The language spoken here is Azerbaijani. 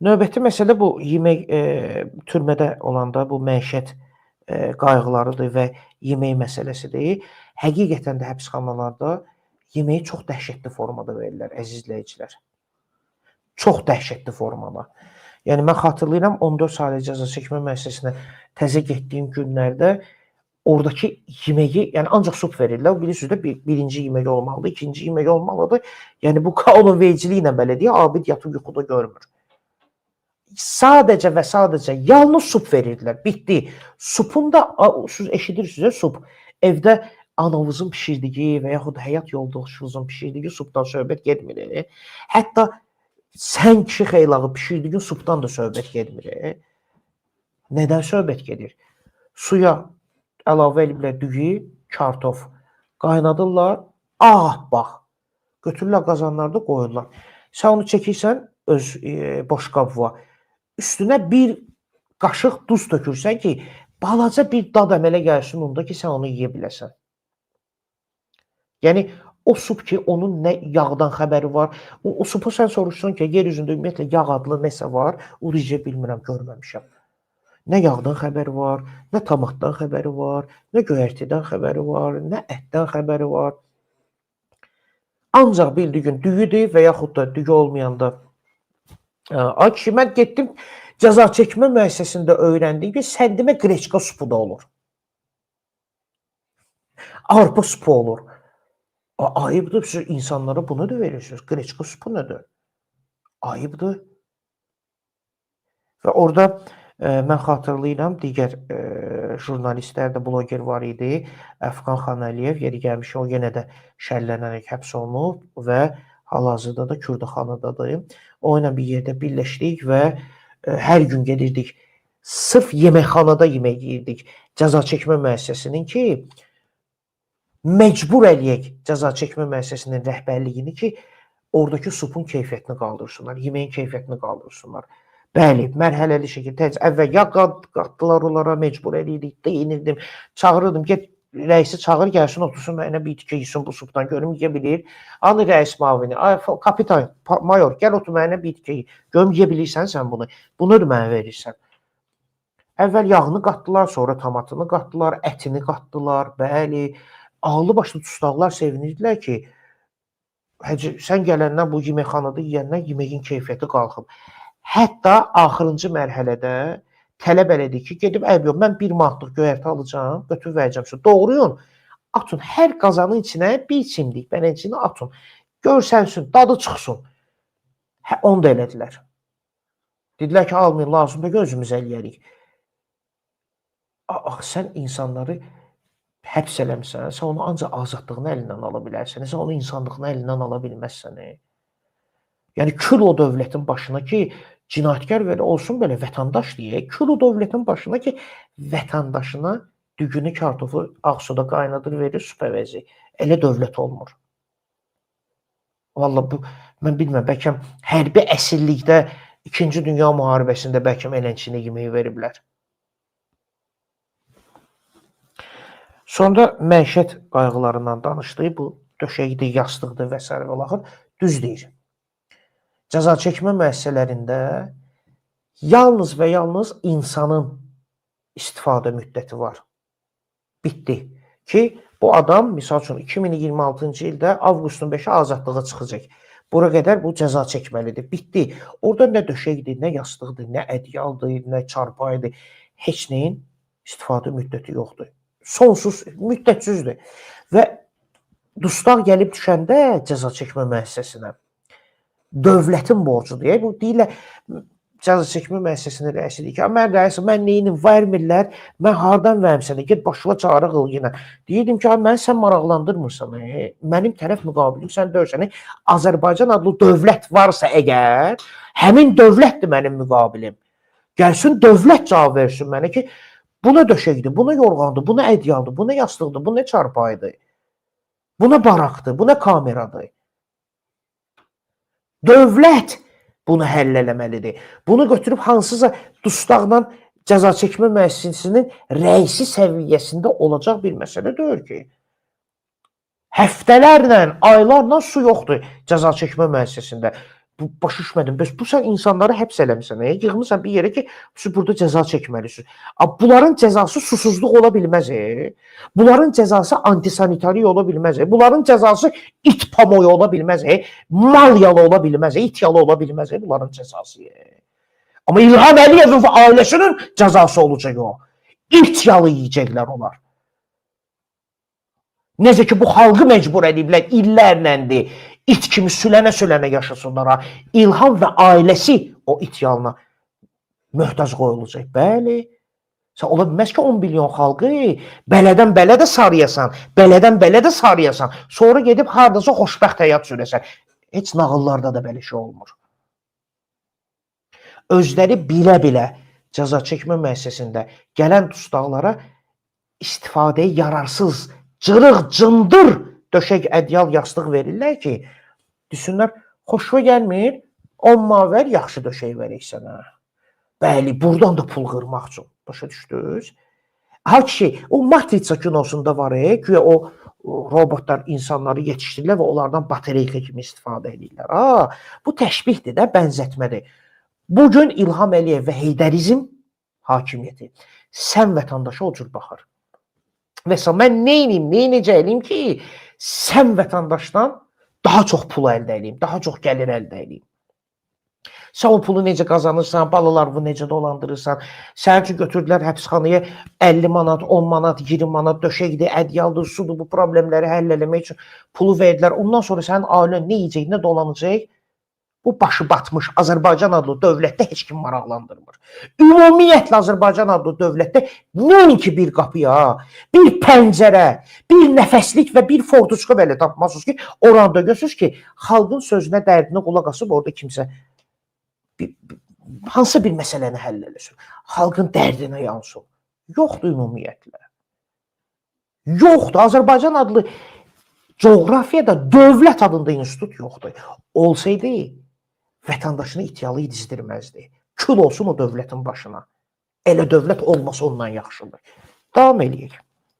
Növbəti məsələ bu yemək, türmədə olanda bu məişət, qayğılarıdır və yemək məsələsidir. Həqiqətən də həbsxanalarda yeməyi çox dəhşətli formada verirlər, əziz izləyicilər. Çox dəhşətli formada. Yəni mən xatırlayıram 14 saylı cəza çəkmə müəssisəsinə təzə getdiyim günlərdə oradakı yeməyi, yəni ancaq sup verirlər. Bilirsiniz də birinci yemək olmalıdır, ikinci yemək olmalıdır. Yəni bu qanunvericilik ilə belediyə abid yatıb yuxuda görmür. Sadəcə və sadəcə yalnız sup verirdilər. Bitdi. Supun da siz eşidirsiniz sup. Evdə anavızın bişirdiyi və yaxud həyat yoldaşınızın bişirdiyi supdan söhbət getmir. Hətta sən kişi xeylağı bişirdiyin supdan da söhbət getmir. Nədən söhbət gedir? Suya əlavə ediblər düyü, kartof, qaynadırlar, ağappaq. Götürürlər qazanlarda qoyurlar. Sən onu çəkirsən öz boş qabığa. Üstünə bir qaşıq duz tökürsən ki, balaca bir dad əmələ gəlsin onda ki, sən onu yeyə biləsən. Yəni, o sup ki, onun nə yağdan xəbəri var, o supu sən soruşsan ki, yer üzündə ümumiyyətlə yağ adlı nəsə var, o rica bilmirəm, görməmişəm. Nə yağdan xəbəri var, nə tomatdan xəbəri var, nə göyərtidən xəbəri var, nə ətdən xəbəri var. Ancaq bildiyin düyüdür və yaxud da düyü olmayanda ay kişi, mən getdim cəza çəkmə müəssisəsində öyrəndim ki, səndimə qreçka supu da olur. Arpa supu olur. Ayıbdır, siz insanlara bunu da verirsiniz. Qreçka supu nədir? Ayıbdır. Və orada mən xatırlayıram, digər jurnalistlər də, bloger var idi. Əfqan Xan Əliyev, yeri gəlmiş, o yenə də şərlənərək həbs olunub və hal-hazırda da Kürdəxanadadır. O ilə bir yerdə birləşdik və hər gün gedirdik. Sırf yeməkxanada yemək yeyirdik. Cəza çəkmə müəssisəsinin ki, məcbur eləyək cəza çəkmə müəssisəsinin rəhbərliyini ki, oradakı supun keyfiyyətini qaldırsınlar, yeməyin keyfiyyətini qaldırsınlar. Bəli, mərhələli şəkildə əvvəl yağ qatdılar onlara, mecbur eləyirdik, deyinirdim, çağırırdım, get rəisi çağır, gəlsin, otursun, mənə bir tikə yesin bu supdan, görüm yeyə bilir. Anı rəis mavini, kapitan, mayor, gəl otur, mənə bir tikə yeyin, görüm yeyə bilirsən sən bunu, bunu da mənə verirsən. Əvvəl yağını qatdılar, sonra tomatını qatdılar, ətini qatdılar, bəli. Ağlı başlı dustaqlar sevinirdilər ki, sən gələndən bu yeməkxanada yeyəndən yeməyin keyfiyyəti qalxıb. Hətta axırıncı mərhələdə tələb elədik ki, gedib yox, mən 1 manatlıq göyərti alacağım, götürüb verəcəm. Doğruyun, atın, hər qazanın içinə bir çimdik bənəncini atın. Görsənsin, dadı çıxsın. Onu da elədilər. Dedilər ki, almayın, lazımda gözümüz eləyərik. Sən insanları həbs eləmsən, sən onu ancaq azadlığını əlindən ala bilərsən, sən onu insanlığını əlindən ala bilməzsən. Yəni, kül o dövlətin başına ki, cinayətkar belə olsun, belə vətəndaş deyək, kül o dövlətin başına ki, vətəndaşına düyünü, kartofu ağ-suda qaynadır, verir sup əvəzi. Elə dövlət olmur. Vallahi bu, mən bilməm, bəlkə hərbi əsirlikdə, 2-ci Dünya müharibəsində bəlkə eləncini yeməyi veriblər. Sonra məişət qayğılarından danışdı, bu döşəkdir, yastıqdır və s. və laxır, düz deyir. Cəza çəkmə müəssisələrində yalnız və yalnız insanın istifadə müddəti var. Bitdi. Ki, bu adam, misal üçün, 2026-cı ildə avqustun 5-i azadlığa çıxacaq. Bura qədər bu cəza çəkməlidir. Bitdi. Orada nə döşəkdir, nə yastıqdır, nə ədyaldır, nə çarpaydır. Heç nəyin istifadə müddəti yoxdur. Sonsuz, müddətsizdir. Və dustaq gəlib düşəndə cəza çəkmə müəssisəsinə dövlətin borcudur. Bu deyirlər, cəza çəkmə müəssisəsinin rəisidir ki, mən rəisim, mən neyini vermirlər, mən hardan vermişəm, get başına çağırıq yenə. Deyirdim ki, mən sən maraqlandırmırsan, mənim tərəf müqabilim, sən döyürsən, Azərbaycan adlı dövlət varsa əgər, həmin dövlətdir mənim müqabilim. Gəlsin, dövlət cavab versin mənə ki, buna döşəkdir, buna yorğandır, buna ədyaldır, buna yastıqdır, buna çarpaydır, buna baraqdır, buna kameradır. Dövlət bunu həll eləməlidir. Bunu götürüb hansısa dustaqla cəza çəkmə müəssisəsinin rəisi səviyyəsində olacaq bir məsələ deyil ki. Həftələrlə, aylarla su yoxdur cəza çəkmə müəssisəsində. başa düşmədim. Bəs bu sən insanları həbs eləmisən, yığmısan bir yerə ki, siz burada cəza çəkməlisiniz. Bunların cəzası susuzluq ola bilməz. Bunların cəzası antisanitariya ola bilməz. Bunların cəzası it pamoyu ola bilməz. Mal yalı ola bilməz. İt yalı ola bilməz bunların cəzası. Amma İlham Əliyevin və ailəsinin cəzası olacaq o. İt yalı yiyəcəklər onlar. Necə ki, bu xalqı məcbur ediblər illərləndir. İt kimi sülənə-sülənə yaşasınlar. İlham və ailəsi o it yalına möhtac qoyulacaq. Bəli. Sən ola bilməz ki, 10 milyon xalqı belədən belə də sarıyasan, belədən belə də sarıyasan. Sonra gedib hardasa xoşbəxt həyat sürəsən. Heç nağıllarda da belə şey olmur. Özləri bilə-bilə cəza çəkmə müəssisəsində gələn dustaqlara istifadəyə yararsız, cırıq, cındır döşək, ədyal, yastıq verirlər ki, düşünlər, xoşuna gəlmir, 10 manat ver, yaxşı döşək verək sənə. Bəli, buradan da pul qırmaq üçün. Başa düşdünüz? Halbuki o Matriça kinosunda var, güya o robotlar insanları yetişdirirlər və onlardan batareyka kimi istifadə edirlər. Bu təşbihdir də, bənzətmədir. Bugün İlham Əliyev və Heydərizm hakimiyyəti sən vətəndaşa o cür baxır. Və mən neynəcəyim ki, sən vətəndaşdan daha çox pul əldə edeyim, daha çox gəlir əldə edeyim. Sən o pulu necə qazanırsan, balalarını necə dolandırırsan, sənin üçün götürdülər həbsxanaya 50 manat, 10 manat, 20 manat döşəkdir, ədyaldır, sudur, bu problemləri həll eləmək üçün pulu verdilər. Ondan sonra sənin ailən nə yiyəcək, nə dolanacaq? Bu başı batmış Azərbaycan adlı dövlətdə heç kim maraqlandırmır. Ümumiyyətlə Azərbaycan adlı dövlətdə nəinki bir qapıya, bir pəncərə, bir nəfəslik və bir fortuçka belə tapmazsınız ki, oranda görürsünüz ki, xalqın sözünə, dərdinə qulaq asıb orada kimsə hansısa bir məsələni həll eləsin. Xalqın dərdinə yansın. Yoxdur ümumiyyətlə. Yoxdur. Azərbaycan adlı coğrafiyada dövlət adında institut yoxdur. Olsaydı, vətəndaşını ityalı dizdirməzdi. Kül olsun o dövlətin başına. Elə dövlət olmasa ondan yaxşıdır. Davam eləyək.